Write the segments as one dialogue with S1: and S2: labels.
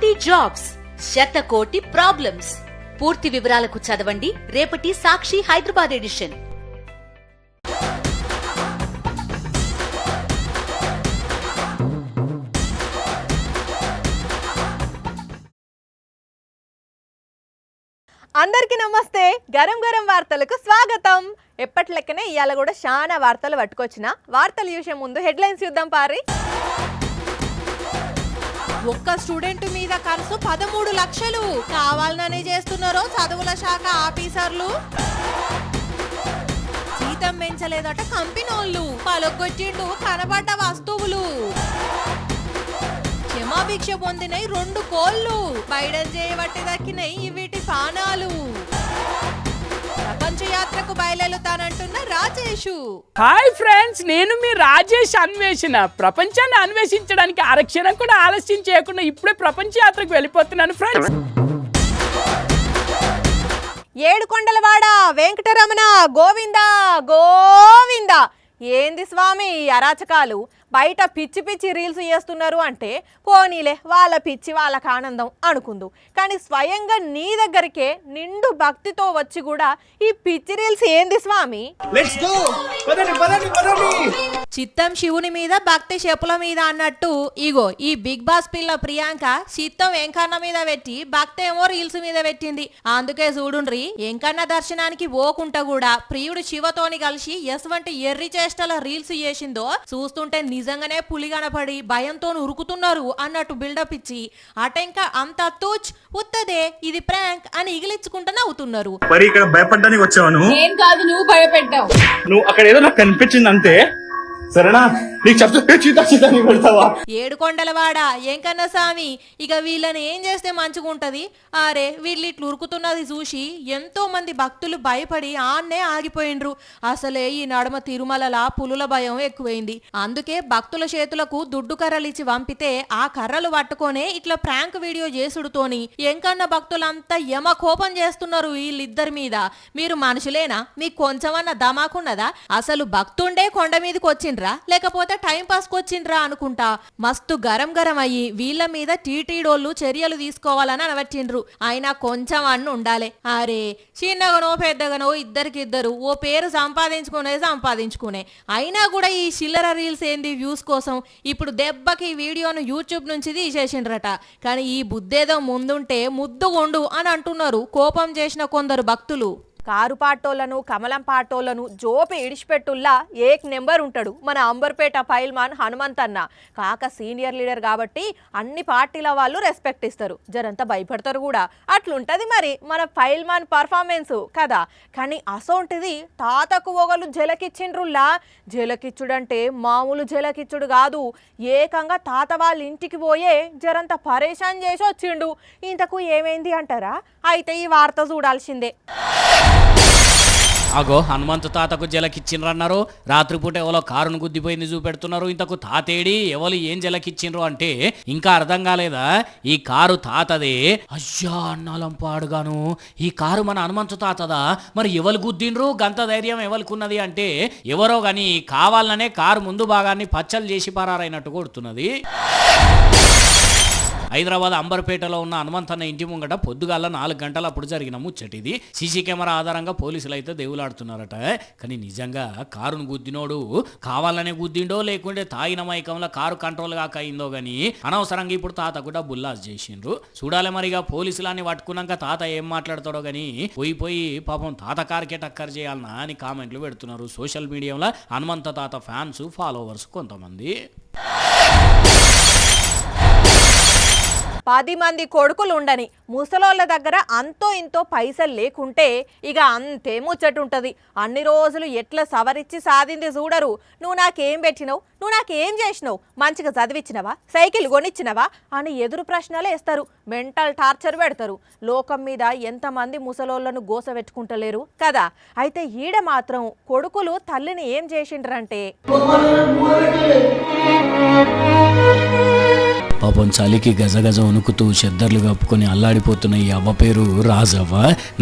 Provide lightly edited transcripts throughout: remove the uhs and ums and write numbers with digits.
S1: కోటి జాబ్స్, శతకోటి ప్రాబ్లమ్స్. పూర్తి వివరాలకు చదవండి రేపటి సాక్షి హైదరాబాద్ ఎడిషన్.
S2: అందరికీ నమస్తే. గరం గరం వార్తలకు స్వాగతం. ఎప్పటి లెక్కనే ఇవాళ కూడా చాలా వార్తలు పట్టుకొచ్చిన. వార్తలు చూసే ముందు హెడ్లైన్స్ చూద్దాం పారి.
S3: ఒక్క స్టూడెంట్ మీద ఖర్చు 13 లక్షలు కావాలనే చేస్తున్నారో చదువుల శాఖ ఆఫీసర్లు. జీతం పెంచలేదట కంపెనోళ్ళు, పలగొట్టిండు కనబడ్డ వస్తువులు. క్షమాభిక్ష పొందినై 2 కోళ్ళు, బైడెన్ చేయబట్టి దక్కినై వీటి పానాలు. ప్రపంచ యాత్రకు బయలుతానంటున్న రాజేషు.
S4: హాయ్ ఫ్రెండ్స్, నేను మీ రాజేష్ అన్వేషణ. ప్రపంచాన్ని అన్వేషించడానికి ఆరక్షణం కూడా ఆలస్యం చేయకుండా ఇప్పుడే ప్రపంచ యాత్రకు వెళ్ళిపోతున్నాను ఫ్రెండ్స్.
S2: ఏడుకొండలవాడ వెంకటరమణ గోవిందా గోవిందా. ఏంది స్వామి అరాచకాలు? బయట పిచ్చి పిచ్చి రీల్స్ చేస్తున్నారు అంటే పోనీలే, వాళ్ళ పిచ్చి వాళ్ళకి ఆనందం అనుకుందు. కానీ స్వయంగా నీ దగ్గరికే నిండు భక్తితో వచ్చి కూడా ఈ పిచ్చి రీల్స్ ఏంది స్వామి?
S3: చిత్తం శివుని మీద భక్తి చెప్పుల మీద అన్నట్టు ఇగో ఈ బిగ్ బాస్ పిల్ల ప్రియాంక చిత్తం వెంకన్న మీద పెట్టి భక్తి ఏమో రీల్స్ మీద పెట్టింది. అందుకే చూడుండ్రి, వెంకన్న దర్శనానికి పోకుంటా కూడా ప్రియుడు శివతోని కలిసి ఎటువంటి ఎర్రి చేష్టల రీల్స్ చేసిందో చూస్తుంటే నిజంగానే పులి కనపడి భయంతో ఉరుకుతున్నారు అన్నట్టు బిల్డప్ ఇచ్చి అటెంక అంత తూచ్ ఉత్తదే ఇది ప్రాంక్ అని ఇగిలించుకుంటూ నవ్వుతున్నారు.
S5: మరి ఇక్కడ భయపడ్డానికి వచ్చావను?
S6: ఏం కాదు, నువ్వు భయపెట్టావు.
S5: నువ్వు అక్కడ ఏదో నాకు కనిపించింది అంతే, సరేనా? నీకు చెప్తే చీతాని పెడతావా?
S3: ఏడుకొండలవాడ ఏంకన్న స్వామి, ఇక వీళ్ళని ఏం చేస్తే మంచిగుంటది? అరే వీళ్ళు ఇట్లు ఉరుకుతున్నది చూసి ఎంతో మంది భక్తులు భయపడి ఆన్నే ఆగిపోయిండ్రు. అసలే ఈ నడుమ తిరుమలలా పులుల భయం ఎక్కువైంది. అందుకే భక్తుల చేతులకు దుడ్డు కర్రలు ఇచ్చి పంపితే ఆ కర్రలు పట్టుకొనే ఇట్లా ప్రాంక్ వీడియో చేసుడుతోని ఎంకన్న భక్తులంతా యమ కోపం చేస్తున్నారు వీళ్ళిద్దరి మీద. మీరు మనుషులేనా? మీకు కొంచెమన్నా దమాకున్నదా? అసలు భక్తుండే కొండ మీదకి వచ్చిండ్రా లేకపోతే టైం పాస్ కొచ్చిండ్రా అనుకుంటా మస్తు గరం గరం అయ్యి వీళ్ళ మీద టీటీడోళ్ళు చర్యలు తీసుకోవాలని అనవట్టిండ్రు. అయినా కొంచెం అన్ను ఉండాలి. అరే చిన్నగానో పెద్దగానో ఇద్దరికిద్దరు ఓ పేరు సంపాదించుకునే అయినా కూడా ఈ చిల్లర రీల్స్ ఏంది వ్యూస్ కోసం ఇప్పుడు దెబ్బకి ఈ వీడియోను యూట్యూబ్ నుంచి తీసేసిండ్రట. కానీ ఈ బుద్ధేదో ముందుంటే ముద్దుగొండు అని అంటున్నారు కోపం చేసిన కొందరు భక్తులు.
S2: కారు పాటోళ్లను కమలం పాటోళ్లను జోపి ఇడిచిపెట్టుల్లా ఏక్ నెంబర్ ఉంటాడు మన అంబర్పేట పైల్మాన్ హనుమంత్ అన్న. కాక సీనియర్ లీడర్ కాబట్టి అన్ని పార్టీల వాళ్ళు రెస్పెక్ట్ ఇస్తారు, జరంతా భయపడతారు కూడా. అట్లుంటది మరి మన పైల్మాన్ పర్ఫార్మెన్స్ కదా. కానీ అసోంటిది తాతకు ఒకళ్ళు జలకిచ్చిండ్రుల్లా. జలకిచ్చుడంటే మామూలు జలకిచ్చుడు కాదు, ఏకంగా తాత వాళ్ళ ఇంటికి పోయే జరంతా పరేషాన్ చేసి వచ్చిండు. ఇంతకు ఏమైంది అంటారా? అయితే ఈ వార్త చూడాల్సిందే.
S7: అగో హనుమంతు తాతకు జలకిచ్చిండ్రు, రాత్రిపూట ఎవరో కారును గుద్దిపోయింది చూపెడుతున్నారు. ఇంతకు తాతేడి ఎవరు ఏం జలకిచ్చిండ్రు అంటే ఇంకా అర్థం కాలేదా? ఈ కారు తాతదే. అయ్యా అన్నాలం పాడుగాను, ఈ కారు మన హనుమంతు తాతదా? మరి ఎవరు గుద్దిండ్రు? గంత ధైర్యం ఎవరికున్నది అంటే ఎవరో గాని కావాలనే కారు ముందు భాగాన్ని పచ్చలు చేసి పరారైనట్టు కొడుతున్నది. హైదరాబాద్ అంబర్పేటలో ఉన్న హనుమంతన్న ఇంటి ముంగట పొద్దుగాల 4 గంటల అప్పుడు జరిగిన ముచ్చటిది. సీసీ కెమెరా ఆధారంగా పోలీసులు అయితే దేవులాడుతున్నారట. కానీ నిజంగా కారును గుద్దినోడు కావాలనే గుద్దిండో లేకుంటే తాగిన మైకంలో కారు కంట్రోల్ కాక అయిందో గానీ అనవసరంగా ఇప్పుడు తాతకు డబ్బులు లాస్ చేసిండ్రు. చూడాలి మరిగా పోలీసులని పట్టుకున్నాక తాత ఏం మాట్లాడతాడో గానీ పోయి పాపం తాత కారుకే టక్కర్ చేయాలనా అని కామెంట్లు పెడుతున్నారు సోషల్ మీడియాలో హనుమంత తాత ఫ్యాన్స్ ఫాలోవర్స్ కొంతమంది.
S2: 10 మంది కొడుకులు ఉండని ముసలోళ్ళ దగ్గర అంతో ఇంతో పైసలు లేకుంటే ఇక అంతే ముచ్చటుంటది. అన్ని రోజులు ఎట్లా సవరించి సాధింది చూడరు. నువ్వు నాకేం పెట్టినవు, నువ్వు నాకేం చేసినావు, మంచిగా చదివిచ్చినవా, సైకిల్ కొనిచ్చినవా అని ఎదురు ప్రశ్నలు వేస్తారు. మెంటల్ టార్చర్ పెడతారు. లోకం మీద ఎంతమంది ముసలోళ్ళను గోస పెట్టుకుంటలేరు కదా. అయితే ఈడ మాత్రం కొడుకులు తల్లిని ఏం చేసిండ్రంటే
S7: పాపం చలికి గజగజ వణుకుతూ చెద్దర్లు కప్పుకొని అల్లాడిపోతున్న ఈ అవ్వ పేరు రాజవ్వ.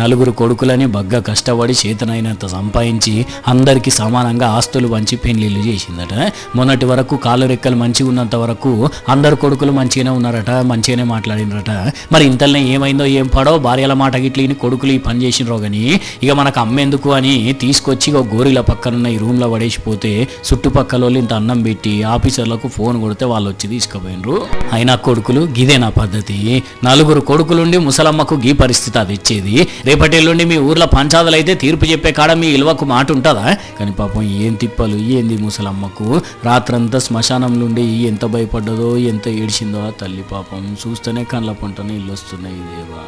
S7: 4 కొడుకులని బగ్గా కష్టపడి చేతనైనంత సంపాదించి అందరికీ సమానంగా ఆస్తులు పంచి పెళ్లిళ్ళు చేసిందట. మొన్నటి వరకు కాలు రెక్కలు మంచిగా ఉన్నంత వరకు అందరు కొడుకులు మంచిగానే ఉన్నారట, మంచిగానే మాట్లాడినరట. మరి ఇంతలోనే ఏమైందో ఏం పడో భార్యల మాట గిట్లని కొడుకులు ఈ పని చేసినరో కానీ ఇక మనకు అమ్మేందుకు అని తీసుకొచ్చి ఒక గోరీల పక్కనున్న ఈ రూమ్లో పడేసిపోతే చుట్టుపక్కల వాళ్ళు ఇంత అన్నం పెట్టి ఆఫీసర్లకు ఫోన్ కొడితే వాళ్ళు వచ్చి తీసుకుపోయినరు. అయినా కొడుకులు గిదేనా పద్ధతి? 4 కొడుకులుండి ముసలమ్మకు గీ పరిస్థితి అది ఇచ్చేది. రేపటెల్లుండి మీ ఊర్లో పంచాదులు అయితే తీర్పు చెప్పే కాడ మీ ఇలువకు మాట ఉంటుందా? కానీ పాపం ఏం తిప్పలు ఏంది ముసలమ్మకు. రాత్రంతా శ్మశానం నుండి ఎంత భయపడ్డదో ఎంత ఏడ్చిందో ఆ తల్లి. పాపం చూస్తేనే కళ్ళ పంటనే ఇల్లు వస్తున్నాయి. దేవా,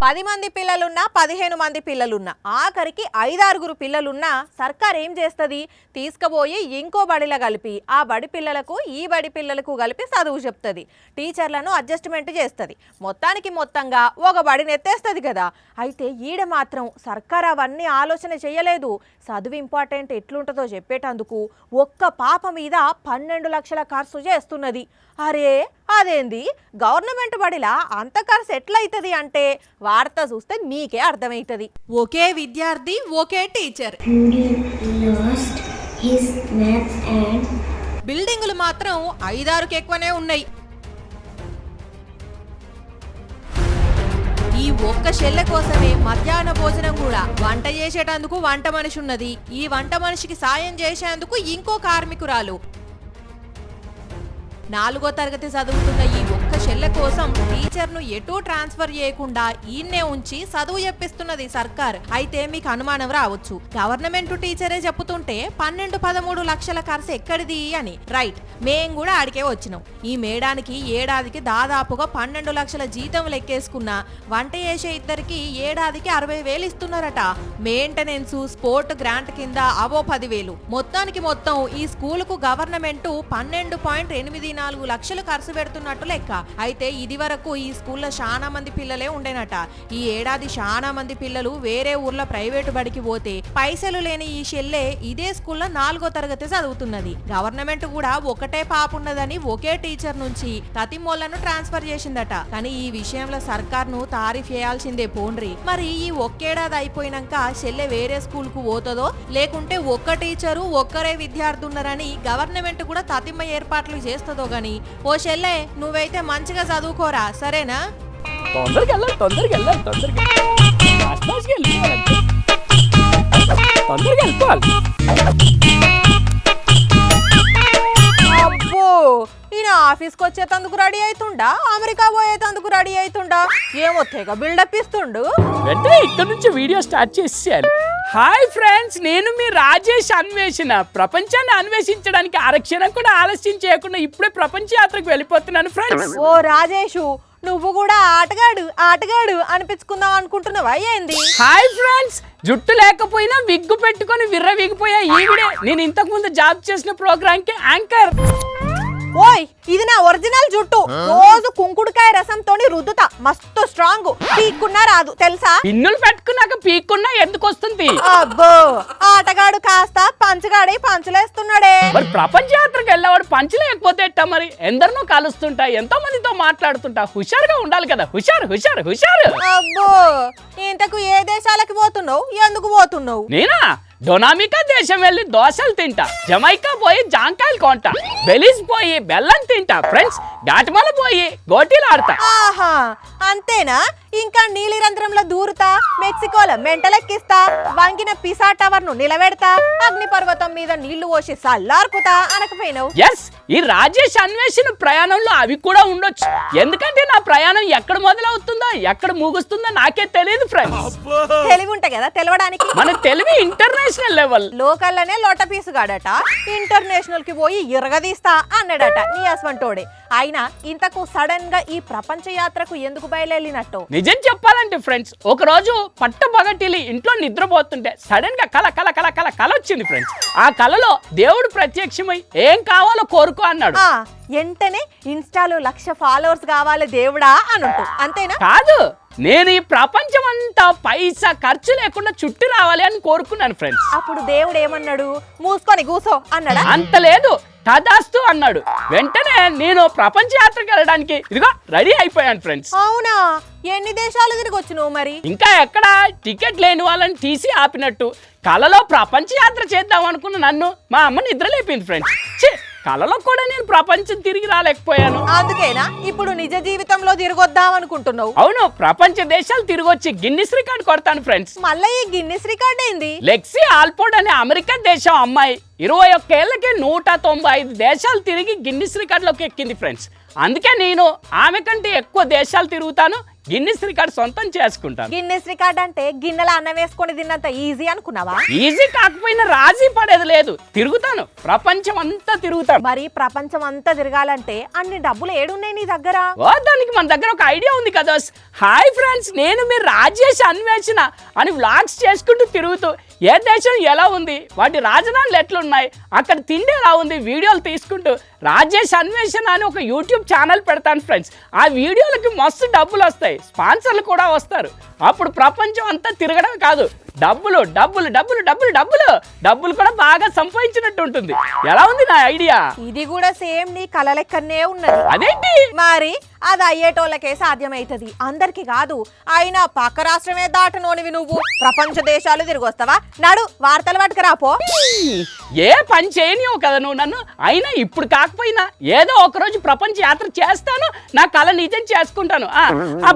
S2: 10 మంది పిల్లలున్నా 15 మంది పిల్లలున్నా ఆఖరికి 5-6 పిల్లలున్నా సర్కార్ ఏం చేస్తుంది? తీసుకుపోయి ఇంకో బడిలో కలిపి ఆ బడి పిల్లలకు ఈ బడి పిల్లలకు కలిపి చదువు చెప్తుంది. టీచర్లను అడ్జస్ట్మెంట్ చేస్తుంది. మొత్తంగా ఒక బడిని ఎత్తేస్తుంది కదా. అయితే ఈడ మాత్రం సర్కార్ అవన్నీ ఆలోచన చేయలేదు. చదువు ఇంపార్టెంట్ ఎట్లుంటుందో చెప్పేటందుకు ఒక్క పాప మీద 12 లక్షల ఖర్చు చేస్తున్నది. అరే అదేంది గవర్నమెంట్ బడిలా అంత ఖర్చు ఎట్లయితది అంటే వార్త చూస్తే మీకే అర్థమవుతుంది.
S3: ఒకే విద్యార్థి ఒకే టీచర్, బిల్డింగులు మాత్రం 5-6కి ఎక్కువనే ఉన్నాయి. ఈ ఒక్క షెల్లె కోసమే మధ్యాహ్న భోజనం కూడా వంట చేసేటందుకు వంట మనిషి ఉన్నది. ఈ వంట మనిషికి సాయం చేసేందుకు ఇంకో కార్మికురాలు. 4వ తరగతి చదువుతున్న ఈ ఒక్క షెల్లె కోసం టీచర్ను ఎటూ ట్రాన్స్ఫర్ చేయకుండా ఈయన్నే ఉంచి చదువు చెప్పిస్తున్నది సర్కార్. అయితే మీకు అనుమానం రావచ్చు, గవర్నమెంట్ టీచరే చెప్పుతుంటే 12-13 లక్షల ఖర్చు ఎక్కడిది అని. రైట్, మేం కూడా ఆడికే వచ్చినాం. ఈ మేడానికి ఏడాదికి దాదాపుగా 12 లక్షల జీతం లెక్కేసుకున్న వంట చేసే ఇద్దరికి ఏడాదికి 60,000 ఇస్తున్నారట. మెయింటెనెన్స్ స్పోర్ట్ గ్రాంట్ కింద అవో 10,000. మొత్తం ఈ స్కూలుకు గవర్నమెంట్ 12.84 లక్షలు ఖర్చు పెడుతున్నట్టు లెక్క. అయితే ఇది వరకు ఈ స్కూల్లో చాలా మంది పిల్లలే ఉండేనట. ఈ ఏడాది చాలా మంది పిల్లలు వేరే ఊర్లో ప్రైవేటు బడికి పోతే పైసలు లేని ఈ షెల్లె ఇదే స్కూల్లో 4వ తరగతి చదువుతున్నది. గవర్నమెంట్ కూడా ఒకటే పాప ఉన్నదని ఒకే టీచర్ నుంచి తతిమోళ్లను ట్రాన్స్ఫర్ చేసిందట. కానీ ఈ విషయంలో సర్కార్ను తారీఫ్ చేయాల్సిందే పోండ్రి. మరి ఈ ఒక్కేడాది అయిపోయినాక షెల్లె వేరే స్కూల్ కు పోతుందో లేకుంటే ఒక్క టీచరు ఒక్కరే విద్యార్థి ఉన్నారని గవర్నమెంట్ కూడా తతిమ ఏర్పాట్లు చేస్తుందో గాని. ఓ షెల్లె, నువ్వైతే మంచిగా చదువుకోరా, సరేనా?
S4: తొందరగా వెళ్ళిపోవాలి.
S2: అబ్బో, ఈయన ఆఫీస్కి వచ్చేటందుకు రెడీ అవుతుండా, అమెరికా పోయేటందుకు రెడీ అవుతుండా? ఏమో తెగ బిల్డప్ ఇస్తుండు.
S4: వెంటనే ఇక్కడ నుంచి వీడియో స్టార్ట్ చేసేయాలి. హాయ్ ఫ్రెండ్స్, నేను మీ రాజేష్ అన్వేషణ. ప్రపంచాన్ని అన్వేషించడానికి ఆరక్షణం కూడా ఆలస్యం చేయకుండా ఇప్పుడే ప్రపంచ యాత్రకు వెళ్ళిపోతున్నాను ఫ్రెండ్స్.
S2: ఓ రాజేషు, నువ్వు కూడా ఆటగాడు అనిపించుకుందాం అనుకుంటున్నావా ఏంది?
S4: హాయ్ ఫ్రెండ్స్, జుట్టు లేకపోయినా విగ్గు పెట్టుకొని విర్రవిగిపోయా ఈవిడే. నేను ఇంతకు ముందు జాబ్ చేసిన ప్రోగ్రామ్ కి యాంకర్.
S2: ఓయ్, ఇది నా ఒరిజినల్ జుట్టు. రోజు కుంకుడుకాయ రసంతో రుద్దుతా, మస్తు స్ట్రాంగ్. పీక్కున్నా రాదు తెలుసా?
S4: పిన్నులు పెట్టుకున్నాక పీక్కున్నా ఎందుకు వస్తుంది?
S2: అబ్బో, ఆటగాడు కాస్త పంచగాడి పంచలేస్తున్నాడే.
S4: మరి ప్రపంచ యాత్రకు వెళ్ళేవాడు పంచ లేకపోతే ఎట్టా? మరి ఎందరినో కలుస్తుంటా, ఎంతో మందితో మాట్లాడుతుంటా. హుషారుగా ఉండాలి కదా. హుషారు.
S2: అబ్బో, ఇంతకు ఏ దేశాలకి పోతున్నావు, ఎందుకు పోతున్నావు?
S4: నేనా డొనామికా దేశం వెళ్ళి దోశలు తింటా, జమైకా పోయి జాంకాయలు కొంటా, బెలీజ్ పోయి బెల్లం తింటా, ఫ్రెండ్స్ ఘాటమల పోయి గోటీలు ఆడతా.
S2: ఆహా, అంతేనా? ఇంకా నీలిరంధ్రంలో దూరుతా, మెక్సికోలో మెంటలెక్కిస్తా, వంగిన పిసా టవర్ ను నిలబెడతా, అగ్నిపర్వతం మీద నీళ్లు పోసి సల్లార్పుతా అనకపోయినావు?
S4: ఎస్, ఈ రాజేష్ అన్వేషణ ప్రయాణంలో అవి కూడా ఉండొచ్చు. ఎందుకంటే నా ప్రయాణం ఎక్కడ మొదలవుతుందో ఎక్కడ ముగుస్తుందో నాకే తెలియదు ఫ్రెండ్స్.
S2: తెలివి ఉంటాయి కదా తెలవడానికి.
S4: మన తెలివి ఇంటర్నేషనల్ లెవెల్.
S2: లోకల్లోనే లోట పీసుగాడట, ఇంటర్నేషనల్ కి పోయి ఇరగదీస్తా అన్నాడట నీ అస్వంటోడే. అయినా ఇంతకు సడన్ గా ఈ ప్రపంచ యాత్రకు ఎందుకు బయలుదేరినట్టు?
S4: నిజం చెప్పాలంటే ఫ్రెండ్స్, ఒక రోజు పట్టపగటిలి ఇంట్లో నిద్రపోతుంటే సడన్ గా కల వచ్చింది ఫ్రెండ్స్. ఆ కలలో దేవుడు ప్రత్యక్షమై ఏం కావాలో కోరుకో అన్నాడు.
S2: వెంటనే ఇన్స్టాలో 1,00,000 ఫాలోవర్స్ కావాలి దేవుడా అన్నట్టు, అంతేనా?
S4: కాదు, నేను ఈ ప్రపంచం అంతా పైసా ఖర్చు లేకుండా చుట్టి రావాలి అని కోరుకున్నాను ఫ్రెండ్స్.
S2: అప్పుడు దేవుడు ఏమన్నాడు? మూసుకొని కూసో అన్నాడా?
S4: అంత లేదు, తదాస్తు అన్నాడు. వెంటనే నేను ప్రపంచ యాత్రకు వెళ్ళడానికి ఇదిగో రెడీ అయిపోయాను ఫ్రెండ్స్.
S2: అవునా, ఎన్ని దేశాలు తిరిగి వచ్చినావు మరి?
S4: ఇంకా ఎక్కడ టికెట్ లేని వాళ్ళని తీసి ఆపినట్టు కలలో ప్రపంచ యాత్ర చేద్దాం అనుకున్న నన్ను మా అమ్మ నిద్ర లేపింది ఫ్రెండ్స్. కలలో కూడా నేను ప్రపంచం తిరిగి రాలేకపోయాను.
S2: అందుకేనా ఇప్పుడు నిజ జీవితంలో తిరగొద్దాం అనుకుంటున్నావు?
S4: అవును, ప్రపంచ దేశాలు తిరిగొచ్చి గిన్నిస్ రికార్డ్ కొడతాను ఫ్రెండ్స్.
S2: మళ్ళీ ఈ గిన్నిస్ రికార్డ్ ఏంది?
S4: లెక్సీ ఆల్పోర్డ్ అనే అమెరికా దేశం అమ్మాయి 21 ఏళ్ళకి 195 దేశాలు తిరిగి గిన్నిస్ రికార్డులోకి ఎక్కింది ఫ్రెండ్స్. అందుకే నేను ఆమె కంటే ఎక్కువ దేశాలు తిరుగుతాను, గిన్నిస్ రికార్డ్ సొంతం చేసుకుంటాను.
S2: గిన్నిస్ రికార్డ్ అంటే గిన్నెల అన్నం వేసుకొని తిన్నంత ఈజీ అనుకున్నావా?
S4: ఈజీ కాకపోయినా రాజీ పడేది లేదు, తిరుగుతాను, ప్రపంచం అంతా తిరుగుతాను.
S2: మరి ప్రపంచం అంతా తిరగాలంటే అన్ని డబ్బులు ఏడున్నాయి నీ దగ్గర?
S4: దానికి మన దగ్గర ఒక ఐడియా ఉంది కదా. హాయ్ ఫ్రెండ్స్, నేను మీరు రాజేష్ అన్వేషణ అని వ్లాగ్స్ చేసుకుంటూ తిరుగుతూ ఏ దేశం ఎలా ఉంది, వాటి రాజధానులు ఎట్లున్నాయి, అక్కడ తిండి ఎలా ఉంది వీడియోలు తీసుకుంటూ రాజేష్ అన్వేషణ అని ఒక యూట్యూబ్ ఛానల్ పెడతాను ఫ్రెండ్స్. ఆ వీడియోలకి మస్తు డబ్బులు వస్తాయి, స్పాన్సర్లు కూడా వస్తారు. అప్పుడు ప్రపంచం అంతా తిరగడం కాదు, డబ్బులు డబ్బులు డబ్బులు డబ్బులు డబ్బులు డబ్బులు కూడా బాగా సంపాదించినట్టు ఉంటుంది. ఎలా ఉంది నా ఐడియా?
S2: ఇది కూడా సేమ్ నీ కల లెక్కనే ఉన్నది.
S4: అదేంటి
S2: మరి అది అయ్యేటోళ్ళకే సాధ్యమైతది, అందరికి కాదు. అయినా పక్క రాష్ట్రమే దాటనోనివి నువ్వు ప్రపంచ దేశాలు తిరిగి వస్తావా? నడు వార్తలు పట్టుకురాపో.
S4: ఏ పని చేయనియో కదా నువ్వు నన్ను. అయినా ఇప్పుడు కాకపోయినా ఏదో ఒకరోజు ప్రపంచ యాత్ర చేస్తాను, నా కళ నిజం చేసుకుంటాను.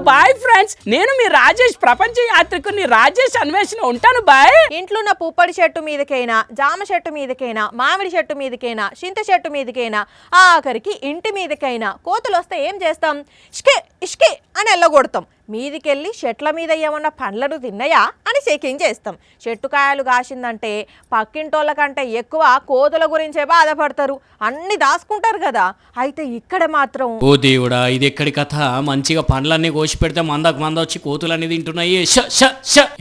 S4: బాయ్ ఫ్రెండ్స్, నేను మీ రాజేష్ ప్రపంచ యాత్రికుని రాజేష్ అన్వేషణ ఉంటాను. బాయ్.
S2: ఇంట్లో ఉన్న పుప్పడి చెట్టు మీదకైనా, జామ చెట్టు మీదకైనా, మామిడి చెట్టు మీదకైనా, చింత చెట్టు మీదకైనా, ఆఖరికి ఇంటి మీదకైనా కోతులు వస్తే ఏం చేస్తాం? ఇష్కే ఇష్కే అని ఎల్లగొడతాం. మీదికెళ్ళి చెట్ల మీద ఏమన్నా పండ్లను తిన్నాయా అని చెకింగ్ చేస్తాం. చెట్టుకాయలు కాసిందంటే పక్కింటోళ్ళ కంటే ఎక్కువ కోతుల గురించే బాధపడతారు, అన్ని దాచుకుంటారు కదా. అయితే ఇక్కడ మాత్రం
S7: ఓ దేవుడా, ఇది ఎక్కడి కథ? మంచిగా పండ్లన్నీ కోసి పెడితే మందకు మంద వచ్చి కోతులన్నీ తింటున్నాయి.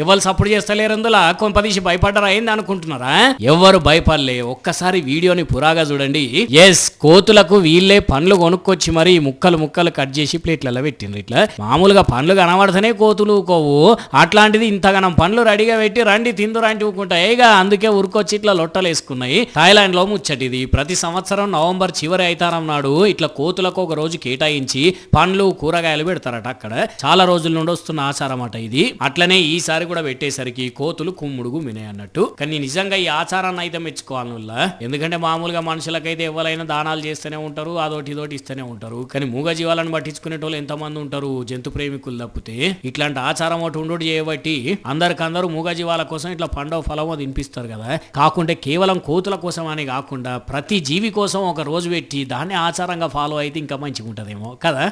S7: ఎవరు సపోర్ట్ చేస్తలేరు, అందులో కొంపదీసి భయపడ్డారా అయింది అనుకుంటున్నారా? ఎవరు భయపడలే, ఒక్కసారి వీడియోని పురాగా చూడండి. ఎస్, కోతులకు వీళ్ళే పండ్లు కొనుక్కొచ్చి మరి ముక్కలు ముక్కలు కట్ చేసి ప్లేట్లలో పెట్టిండ్రు. ఇట్లా మామూలుగా పండ్లు కనబడితేనే కోతులు ఊకోవు, అట్లాంటిది ఇంతగానం పండ్లు రెడీగా పెట్టి రండి తిందు రండి ఊకుంటాయి. అందుకే ఉరికొచ్చి ఇట్లా లొట్టలు వేసుకున్నాయి. థాయిలాండ్ లో ముచ్చటిది. ప్రతి సంవత్సరం నవంబర్ చివరి అయితారం నాడు ఇట్లా కోతులకు ఒక రోజు కేటాయించి పండ్లు కూరగాయలు పెడతారట. అక్కడ చాలా రోజుల నుండి వస్తున్న ఆచారం అట ఇది. అట్లనే ఈసారి కూడా పెట్టేసరికి కోతులు కుమ్ముడుగు మినాయి అన్నట్టు. కానీ నిజంగా ఈ ఆచారాన్ని అయితే మెచ్చుకోవాలి వల్ల, ఎందుకంటే మామూలుగా మనుషులకైతే ఎవరైనా దానాలు చేస్తూనే ఉంటారు, అదోటి ఇదోటి ఇస్తూనే ఉంటారు. కానీ మూగ జీవాలను పట్టించుకునే వాళ్ళు ఎంతమంది ఉంటారు, జంతు ప్రేమికులు తప్పితే. ఇట్లాంటి ఆచారం ఒకటి ఉండు చేయబట్టి అందరికందరూ మూగజీవాల కోసం ఇట్లా పండవ ఫలమో తినిపిస్తారు కదా. కాకుంటే కేవలం కోతుల కోసం అని కాకుండా ప్రతి జీవి కోసం ఒక రోజు పెట్టి దాన్ని ఆచారంగా ఫాలో అయితే ఇంకా మంచిగా ఉంటుందేమో కదా.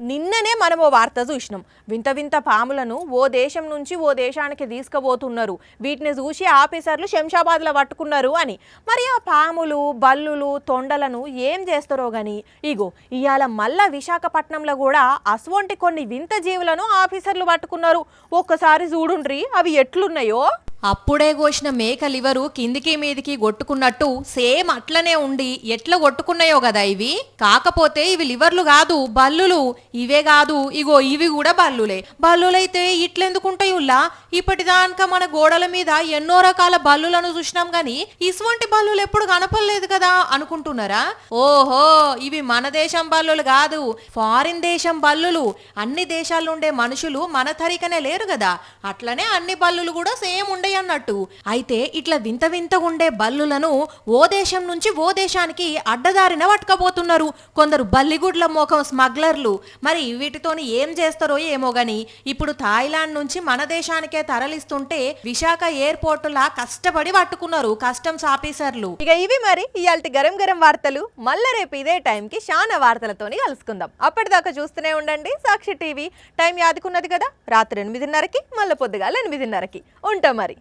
S2: నిన్ననే మనం ఓ వార్త చూసినాం. వింత వింత పాములను ఓ దేశం నుంచి ఓ దేశానికి తీసుకుపోతున్నారు. వీటిని చూసి ఆఫీసర్లు శంషాబాద్లో పట్టుకున్నారు అని. మరి ఆ పాములు, బల్లులు, తొండలను ఏం చేస్తారో గాని ఇగో ఇవాళ మళ్ళా విశాఖపట్నంలో కూడా అసవంటి కొన్ని వింత జీవులను ఆఫీసర్లు పట్టుకున్నారు. ఒక్కసారి చూడుండ్రి అవి ఎట్లున్నాయో.
S3: అప్పుడే కోసిన మేక లివరు కిందికి మీదికి కొట్టుకున్నట్టు సేమ్ అట్లనే ఉండి ఎట్లా కొట్టుకున్నాయో కదా ఇవి. కాకపోతే ఇవి లివర్లు కాదు, బల్లులు. ఇవే కాదు, ఇగో ఇవి కూడా బల్లులే. బల్లులైతే ఇట్లెందుకుంటాయి ఉల్లా? ఇప్పటిదాకా మన గోడల మీద ఎన్నో రకాల బల్లులను చూసినాం గాని ఇటువంటి బల్లులు ఎప్పుడు కనపడలేదు కదా అనుకుంటున్నారా? ఓహో, ఇవి మన దేశం బల్లులు కాదు, ఫారిన్ దేశం బల్లులు. అన్ని దేశాల్లో ఉండే మనుషులు మన తరికనే లేరు కదా, అట్లనే అన్ని బల్లులు కూడా సేమ్ ఉండే అన్నట్టు. అయితే ఇట్లా వింత వింత ఉండే బల్లులను ఓ దేశం నుంచి ఓ దేశానికి అడ్డదారిన పట్టుకపోతున్నారు కొందరు బల్లిగుడ్ల మోకం స్మగ్లర్లు. మరి వీటితోని ఏం చేస్తారో ఏమో గాని ఇప్పుడు థాయిలాండ్ నుంచి మన దేశానికే తరలిస్తుంటే విశాఖ ఎయిర్పోర్ట్ లా కష్టపడి పట్టుకున్నారు కస్టమ్స్ ఆఫీసర్లు.
S2: ఇక ఇవి మరి ఇయాల్టి గరం గరం వార్తలు. మళ్ళీ రేపు ఇదే టైంకి చాలా వార్తలతోని కలుసుకుందాం. అప్పటిదాకా చూస్తూనే ఉండండి సాక్షి టీవీ. టైం యాదుకున్నది కదా, రాత్రి 8:30కి, మళ్ళీ పొద్దుగాల 8:30కి ఉంటాం మరి.